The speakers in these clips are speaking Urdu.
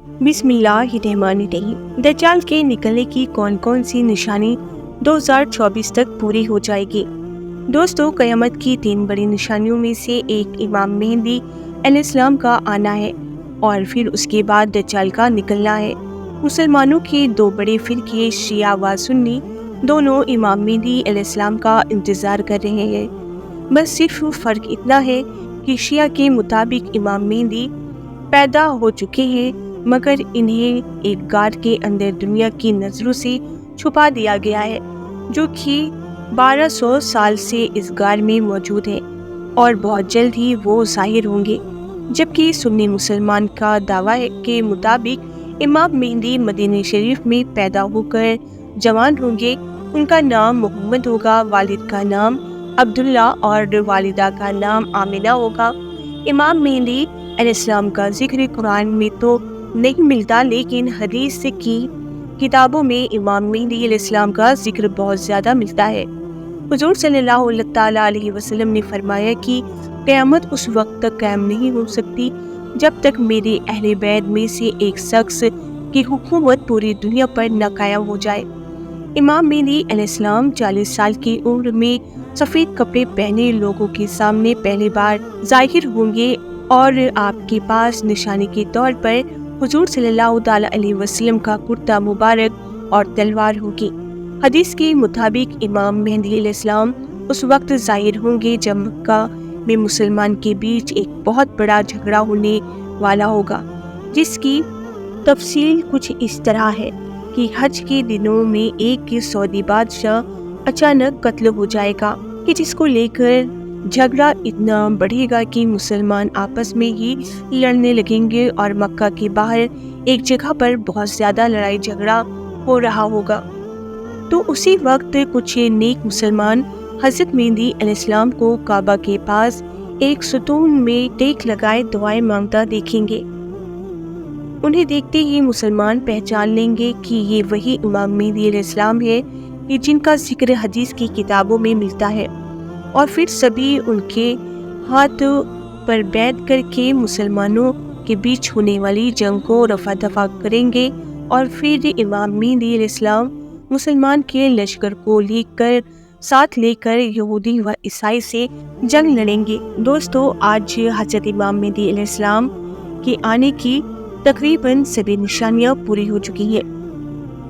بسم اللہ الرحمن الرحیم۔ دجال کے نکلنے کی کون کون سی نشانی 2024 تک پوری ہو جائے گی؟ دوستو، قیامت کی 3 بڑی نشانیوں میں سے ایک امام مہدی علیہ السلام کا آنا ہے اور پھر اس کے بعد دجال کا نکلنا ہے۔ مسلمانوں کے 2 بڑے فرقے شیعہ و سنی دونوں امام مہدی علیہ السلام کا انتظار کر رہے ہیں۔ بس صرف فرق اتنا ہے کہ شیعہ کے مطابق امام مہدی پیدا ہو چکے ہیں، مگر انہیں ایک غار کے اندر دنیا کی نظروں سے چھپا دیا گیا ہے، جو کہ 1200 سال سے اس غار میں موجود ہے اور بہت جلد ہی وہ ظاہر ہوں گے۔ جبکہ سنی مسلمان کا دعویٰ ہے کہ مطابق امام مہدی مدینہ شریف میں پیدا ہو کر جوان ہوں گے۔ ان کا نام محمد ہوگا، والد کا نام عبداللہ اور والدہ کا نام آمنہ ہوگا۔ امام مہدی علیہ السلام کا ذکر قرآن میں تو نہیں ملتا، لیکن حدیث کی کتابوں میں امام مہدی علیہ السلام کا ذکر بہت زیادہ ملتا ہے۔ حضور صلی اللہ تعالیٰ علیہ وسلم نے فرمایا کہ قیامت اس وقت تک قائم نہیں ہو سکتی جب تک میرے اہل بیت میں سے ایک شخص کی حکومت پوری دنیا پر نہ قائم ہو جائے۔ امام مہدی علیہ السلام 40 سال کی عمر میں سفید کپڑے پہنے لوگوں کے سامنے پہلی بار ظاہر ہوں گے اور آپ کے پاس نشانی کے طور پر حضور صلی اللہ تعالیٰ علیہ وسلم کا کرتا مبارک اور تلوار ہوگی۔ حدیث کے مطابق امام مہدی علیہ السلام اس وقت ظاہر ہوں گے جب مکہ میں مسلمان کے بیچ ایک بہت بڑا جھگڑا ہونے والا ہوگا، جس کی تفصیل کچھ اس طرح ہے کہ حج کے دنوں میں ایک سعودی بادشاہ اچانک قتل ہو جائے گا، کہ جس کو لے کر جھگڑا اتنا بڑھے گا کہ مسلمان آپس میں ہی لڑنے لگیں گے اور مکہ کے باہر ایک جگہ پر بہت زیادہ لڑائی جھگڑا ہو رہا ہوگا۔ تو اسی وقت کچھ نیک مسلمان حضرت مہدی علیہ السلام کو کعبہ کے پاس ایک ستون میں ٹیک لگائے دعائیں مانگتا دیکھیں گے۔ انہیں دیکھتے ہی مسلمان پہچان لیں گے کہ یہ وہی امام مہدی علیہ السلام ہے کہ جن کا ذکر حدیث کی کتابوں میں ملتا ہے، اور پھر سبھی ان کے ہاتھ پر بیٹھ کر کے مسلمانوں کے بیچ ہونے والی جنگ کو رفع دفع کریں گے، اور پھر امام مہدی علیہ السلام مسلمان کے لشکر کو ساتھ لے کر یہودی و عیسائی سے جنگ لڑیں گے۔ دوستو، آج حضرت امام مہدی علیہ السلام کے آنے کی تقریباً سبھی نشانیاں پوری ہو چکی ہیں۔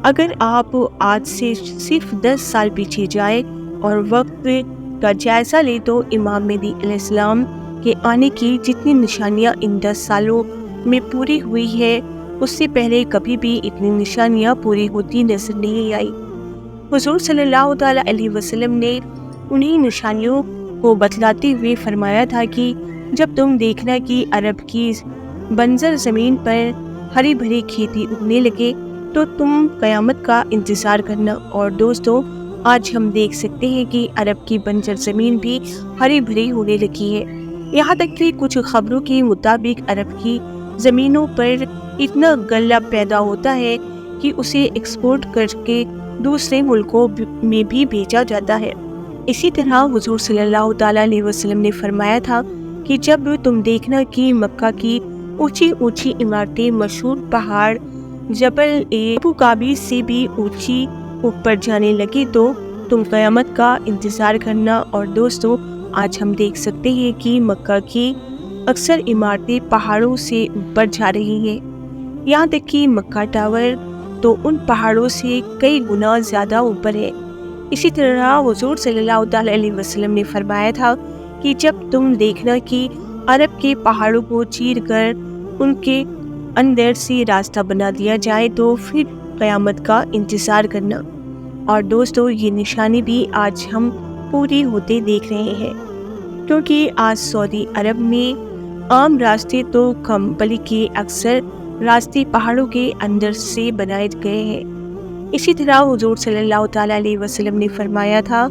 اگر آپ آج سے صرف 10 سال پیچھے جائیں اور وقت کا جائزہ لے تو امام مہدی علیہ السلام کے آنے کی جتنی نشانیاں ان 10 سالوں میں پوری ہوئی ہے، اس سے پہلے کبھی بھی اتنی نشانیاں پوری ہوتی نظر نہیں آئی۔ حضور صلی اللہ تعالیٰ علیہ وسلم نے انہی نشانیوں کو بتلاتے ہوئے فرمایا تھا کہ جب تم دیکھنا کہ عرب کی بنجر زمین پر ہری بھری کھیتی اگنے لگے تو تم قیامت کا انتظار کرنا۔ اور دوستو، آج ہم دیکھ سکتے ہیں کہ عرب کی بنجر زمین بھی ہری بھری ہونے لگی ہے۔ یہاں تک کہ کچھ خبروں کے مطابق عرب کی زمینوں پر اتنا غلہ پیدا ہوتا ہے کہ اسے ایکسپورٹ کر کے دوسرے ملکوں میں بھی بھیجا جاتا ہے۔ اسی طرح حضور صلی اللہ تعالیٰ علیہ وسلم نے فرمایا تھا کہ جب تم دیکھنا کہ مکہ کی اونچی اونچی عمارتیں مشہور پہاڑ جبل ابو قابیس سے بھی اونچی اوپر جانے لگے تو تم قیامت کا انتظار کرنا۔ اور دوستو، آج ہم دیکھ سکتے ہیں کہ مکہ کی اکثر عمارتیں پہاڑوں سے اوپر جا رہی ہیں، یہاں تک کہ مکہ ٹاور تو ان پہاڑوں سے کئی گنا زیادہ اوپر ہے۔ اسی طرح حضور صلی اللہ تعالیٰ علیہ وسلم نے فرمایا تھا کہ جب تم دیکھنا کہ عرب کے پہاڑوں کو چیر کر ان کے اندر سے راستہ بنا دیا جائے تو پھر قیامت کا انتظار کرنا۔ اور دوستو، یہ نشانی بھی آج ہم پوری ہوتے دیکھ رہے ہیں، کیونکہ آج سعودی عرب میں عام راستے تو کم بلکہ اکثر راستے پہاڑوں کے اندر سے بنائے گئے ہیں۔ اسی طرح حضور صلی اللہ تعالیٰ علیہ وسلم نے فرمایا تھا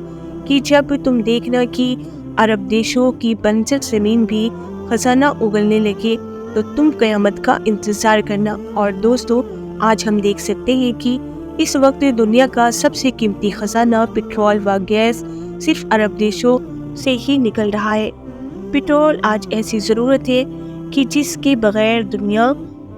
کہ جب تم دیکھنا کہ عرب دیشوں کی بنجر زمین بھی خزانہ اگلنے لگے تو تم قیامت کا انتظار کرنا۔ اور دوستو، آج ہم دیکھ سکتے ہیں کہ اس وقت دنیا کا سب سے قیمتی خزانہ پٹرول و گیس صرف عرب دیشوں سے ہی نکل رہا ہے۔ پٹرول آج ایسی ضرورت ہے کہ جس کے بغیر دنیا